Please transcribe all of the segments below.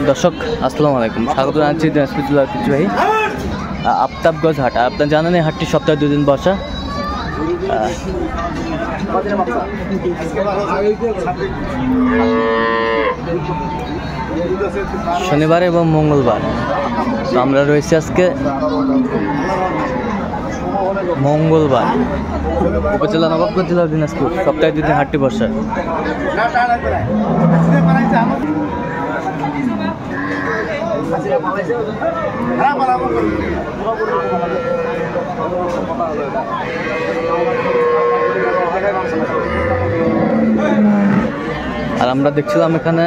দর্শক আসসালামু আলাইকুম, স্বাগত জানাচ্ছি দিনাজপুর জেলার ঐতিহ্যবাহী আফতাবগঞ্জ হাট। আপনার জানেন এই হাটটি সপ্তাহে 2 দিন বসা। শনিবার এবং মঙ্গলবার। তো আমরা রয়েছি আজকে মঙ্গলবার, উপজেলা নবাবগঞ্জ জেলা দিনাজপুর। সপ্তাহে 2 দিন হাটটি বসা। আর আমরা দেখছিলাম এখানে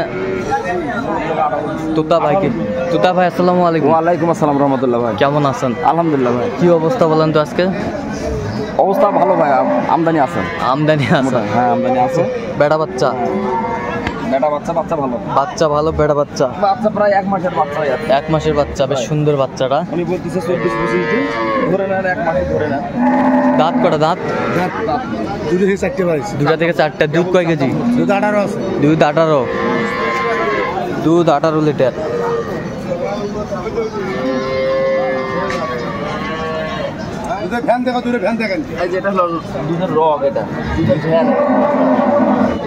তোতা ভাইকে। তোতা ভাই আসসালামু আলাইকুম। ওয়ালাইকুম আসসালাম রহমতুল্লাহ। ভাই কেমন আছেন? আলহামদুলিল্লাহ। ভাই কি অবস্থা বলেন তো আজকে? অবস্থা ভালো ভাই, আমদানি আছে। আমদানি আছে? হ্যাঁ আমদানি আছে। বেড়া বাচ্চা? বেটা বাচ্চা, বাচ্চা ভালো। বাচ্চা ভালো, বেড়া বাচ্চা? বাচ্চা প্রায় 1 মাসের বাচ্চা। 1 মাসের বাচ্চা, বেশ সুন্দর বাচ্চাটা। উনি বলতেছে 24-25 দিন ধরে নেন, 1 মাসে ধরে নেন। দাঁত কটা? দাঁত 2 থেকে 4টে বাড়ছে। 2টা থেকে 4টা। দুধ কয় কেজি? দুধ 18 আছে। দুধ 18। দুধ 18 লিটার। ফ্যান দেখো, দূরে ফ্যান দেখেন। এই যে এটা হলো দুধের রগ, এটা দুধের ফ্যান।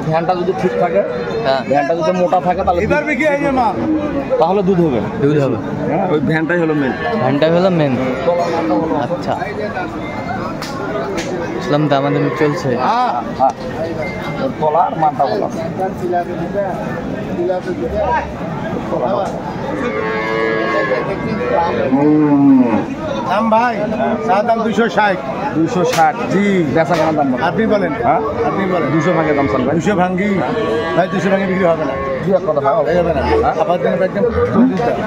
ফ্যানটা যদি ঠিক থাকে, হ্যাঁ, ফ্যানটা যদি মোটা থাকে তাহলে দুধ হবে। দুধ হবে। ওই ফ্যানটাই হলো মেন। ফ্যানটাই হলো মেন। আচ্ছা, ইসলাম দামাদামি চলছে। তলা আর মানটা ভালো। দাম ভাই দাম 260। 260 জি। বেচা কেনার দাম আপনি বলেন। হ্যাঁ আপনি বলেন। 200 ভাগে দাম চাল ভাই। 200 ভাঙ্গি ভাই, 200 ভাঙ্গি বিক্রি হবে না। কি এক কথা ভাই, হবে না। আপাতত একদম 40 টাকা।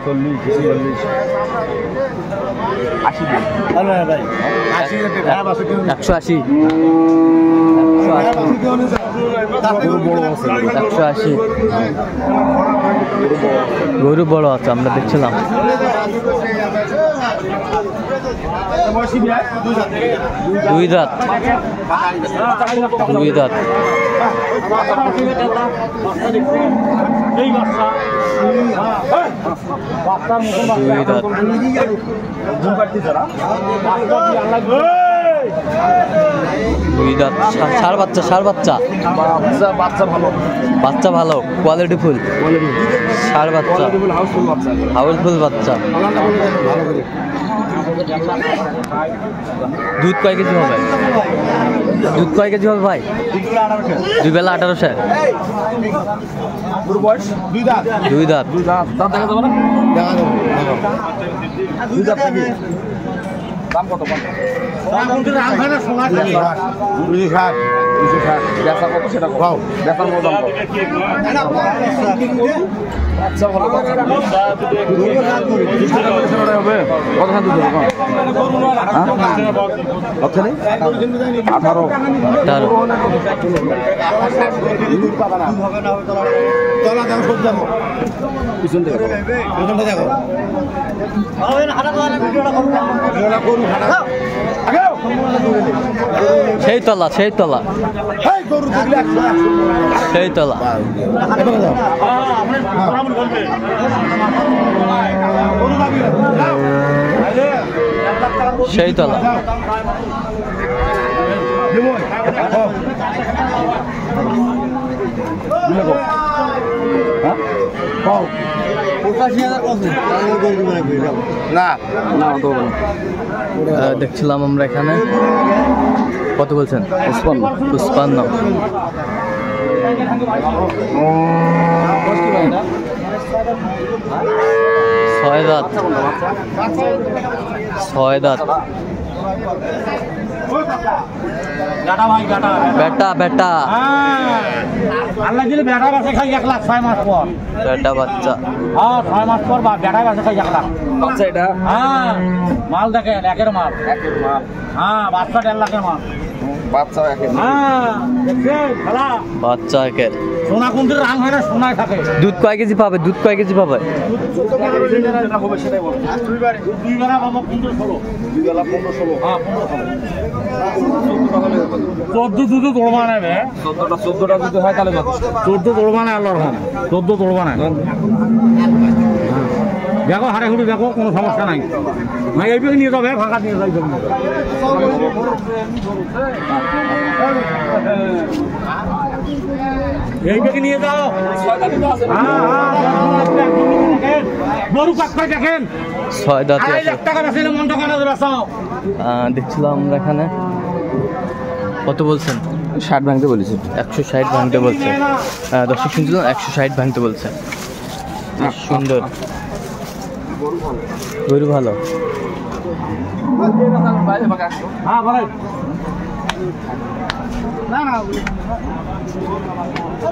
40 40 80 দিন। ভালো না ভাই, 80 টাকা বাসে কিলো। 180। 180 গরু বড় আছে, আমরা দেখছিলাম। দুই দাঁত। দুই দাঁত। দুই দাঁত। ষাঁড় বাচ্চা? ষাঁড় বাচ্চা? বাচ্চা ভালো। বাচ্চা ভালো, কোয়ালিটি ফুল। ষাঁড় বাচ্চা, হাউলফুল বাচ্চা। দুধ কয় কেজি হবে? দুধ কয় কেজি হবে ভাই? 2 বেলা 1800। বয়স 2 দাঁত। 2 দাঁত। দাঁত দেখা যাবে না? দেখা যাবে। 2 দাঁত নাকি? দাম কত? বেচা কত সেটা কও। বেচার মতো দাম কত? আচ্ছা ভালো কথা। হবে কত খান দুধ হবে? 18। পিছন থেকে দেখো। সেই তলা, সেই তলা, সেই তলা। সেই তলা। দেখছিলাম আমরা এখানে। কত বলছেন? 55। 6 দাঁত। 6 দাঁত। বেটা বেটা আল্লাহ দিলে বেটা বাচ্চা খাই 1 লাখ 6 মাস পর। বেটা বাচ্চা? হ্যাঁ 6 মাস পর বেটা বাচ্চা খাই 1 লাখ। বাচ্চা এটা? হ্যাঁ মাল দেখেন, একের মাল। হ্যাঁ বাচ্চা 1.5 লাখের মাল। বাচ্চা একের হ্যাঁ দেখছেন খেলা বাচ্চা একের। সোনা কুন্দির রাং হয় না সোনায় থাকে দুধ কয় কেজি পাবে? দুধ কয় কেজি পাবে? যেটা হবে সেটাই বলো। দুই বেলা পাবো 15-16 দুই বেলা 15-16। হ্যাঁ 14 দুধ তোড়বা নেবে 14টা যদি হয় তাহলে যথেষ্ট। 14 তোড়বা না আল্লাহর রহম 14 তোড়বা না দেখো হাড়ে হুড়ি দেখো কোনো সমস্যা নাই ভাই এই নিয়ে যাবে ফাঁকা নিয়ে যাই এই বেগে নিয়ে যাও গরু কাকড়াই দেখেন 6 দাঁতে আছে। 1 টাকা বেশি মন টাকা না বেচাও দেখছিলাম আমরা এখানে। কত বলছেন? 60 ভাঙতে বলেছি। 160 ভাঙতে বলছে। দর্শক শুনছিলাম 160 ভাঙতে বলছে। সুন্দর গরু ভালো। হ্যাঁ ভাই না না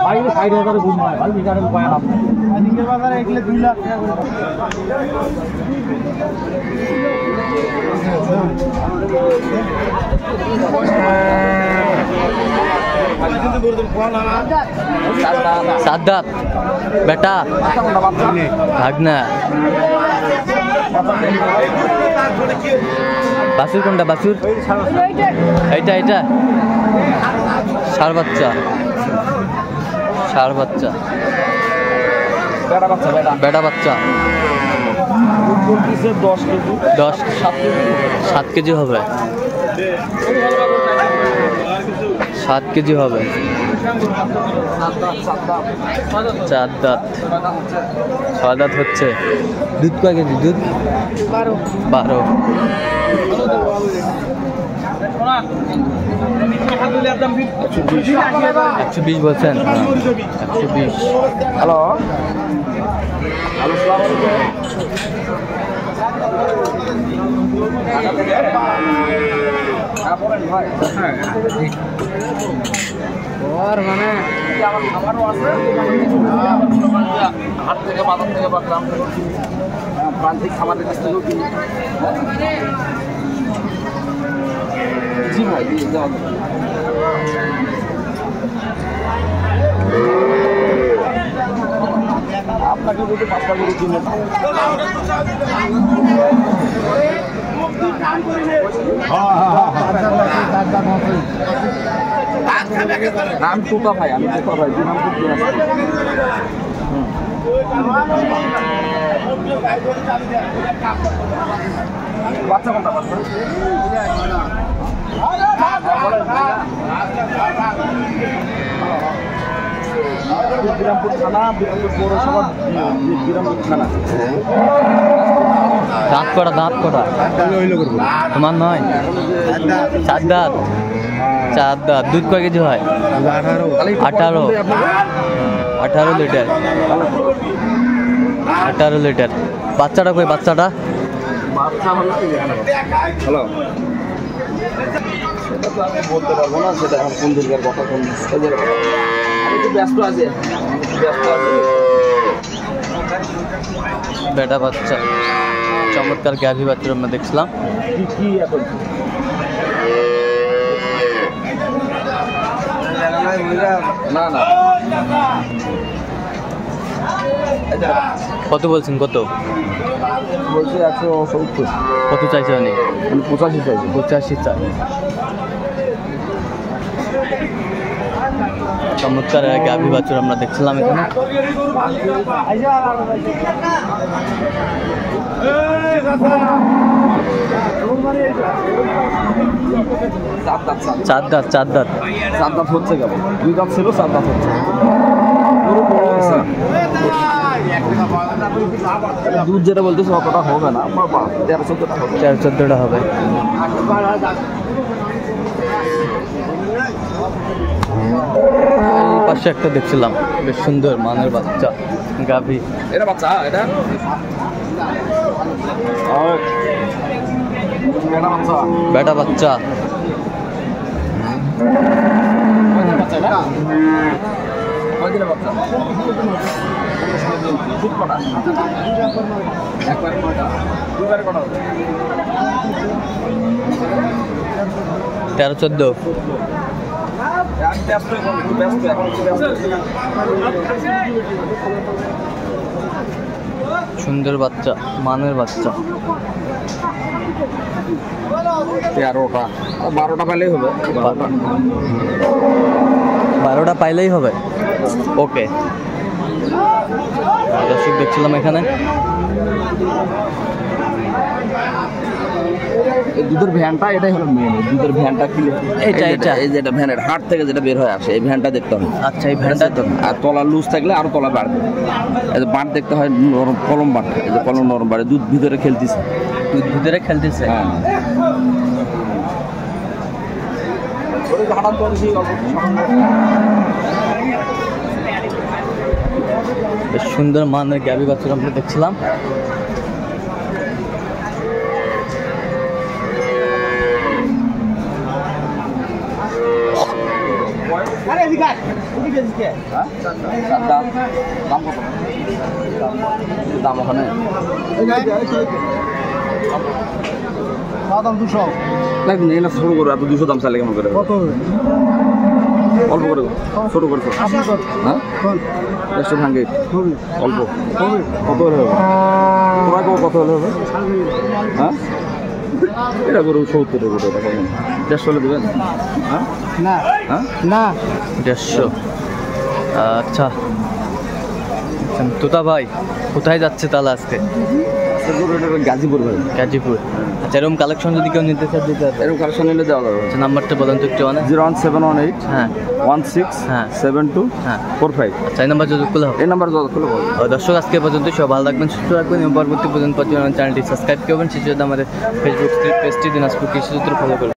ভাই 60,000 গুণ হয় ভাই বিচারের উপায় না আজকের বাজারে এগুলো 2 লাখ টাকা सात दांत बेटा भागना बासुर कोनटा बासुर এইটা এইটা ষাঁড় বাচ্চা বেটা বাচ্চা 7 কেজি হবে 7 কেজি হবে 4 দাঁত 6 দাঁত হচ্ছে দুধ কয় কেজি দুধ 12 120 বলছেন 120 হ্যালো মানে আমারও আছে হাট থেকে বাজার থেকে বা গ্রাম থেকে প্রান্তিক খামারের কাছ থেকেও কিনি। জি ভাই আপনাকে যদি 5টা গরু কিনে নাম টুকা ভাই আমি টুকা ভাই নাম বাচ্চা কোনটা বাচ্চা বিরামপুর থানা বিরামপুর পৌরসভা বিরামপুর থানা দাঁত কটা তোমার নয় 4 দাঁত দুধ কয় কেজি হয় 18 লিটার 18 লিটার বাচ্চাটা কই বাচ্চাটা হ্যালো সেটা তো আমি বলতে পারবো না সেটা এখন কোন জায়গার কথা কোন আমি তো ব্যস্ত আছি বেটা বাচ্চা চমৎকার গাভী বাচ্চা আমরা দেখছিলাম কি এখন না না কত বলছেন কত বলছি 170 কত চাইছে অনেক 85 চাইছে 85 চাই চমৎকার গাভী বাছুর আমরা দেখছিলাম এখানে চার দাঁত হচ্ছে কেমন 2 দাঁত ছিল 4 দাঁত হচ্ছে দুধ যেটা বলতেছে অতটা হবে না 13-14টা হবে পাশে একটা দেখছিলাম বেশ সুন্দর মানের বাচ্চা গাভী এটা বাচ্চা এটা বেটা বাচ্চা কয়দিনের বাচ্চা 13-14 সুন্দর বাচ্চা, মানের বাচ্চা। 13টা 12টা পাইলেই হবে। 12টা পাইলেই হবে। ওকে, দর্শক দেখছিলাম এখানে এই দুধের ভ্যানটা, এটাই হলো মেন। দুধের ভ্যানটা কি এটা এই যেটা ভ্যানের হাট থেকে যেটা বের হয়ে আসে, এই ভ্যানটা দেখতে হবে। আচ্ছা, এই ভ্যানটা আর তলা লুজ থাকলে আরো তলা বাড়বে। এই যে বাঁট দেখতে হয় নরম, কলম বাঁট, এই যে কলম নরম বাড়ে, দুধ ভিতরে খেলতেছে। দুধ ভিতরে খেলতেছে। হ্যাঁ, বেশ সুন্দর মানের গাভী বাছুর আমরা দেখছিলাম। দাম ওখানে লাগবে না, শুরু করো। এত 200 দাম চাইলে কেমন করে? অল্প করে ছোট করে। হ্যাঁ, একশো ভাঙে অল্প। কত হলে হবে? তোমার কত হলে হবে? হ্যাঁ, এটা করো 70 করে। 150 হলে দেবেন? হ্যাঁ না, হ্যাঁ না, 150। আচ্ছা, তোতা ভাই কোথায় যাচ্ছে তাহলে আজকে? গাজীপুর ভাই, গাজীপুর। আচ্ছা, এরকম কালেকশন যদি কেউ নিতে চায় দিতে হবে? এরকম কালেকশন নিলে দেওয়া যাবে। আচ্ছা, নাম্বারটা বলেন তো একটু। 01718 হ্যাঁ 16 হ্যাঁ 72 হ্যাঁ 45। আচ্ছা, এই নাম্বার যোগাযোগ করলে হবে। এই নাম্বার যোগাযোগ করলে হবে। দর্শক আজকে পর্যন্ত সব ভালো থাকবেন, সুস্থ রাখবেন এবং পরবর্তী পর্যন্ত চ্যানেলটি সাবস্ক্রাইব করবেন। সেই জন্য আমাদের ফেসবুক পেজটি দিনাজপুর কৃষি সূত্র ফলো করবেন।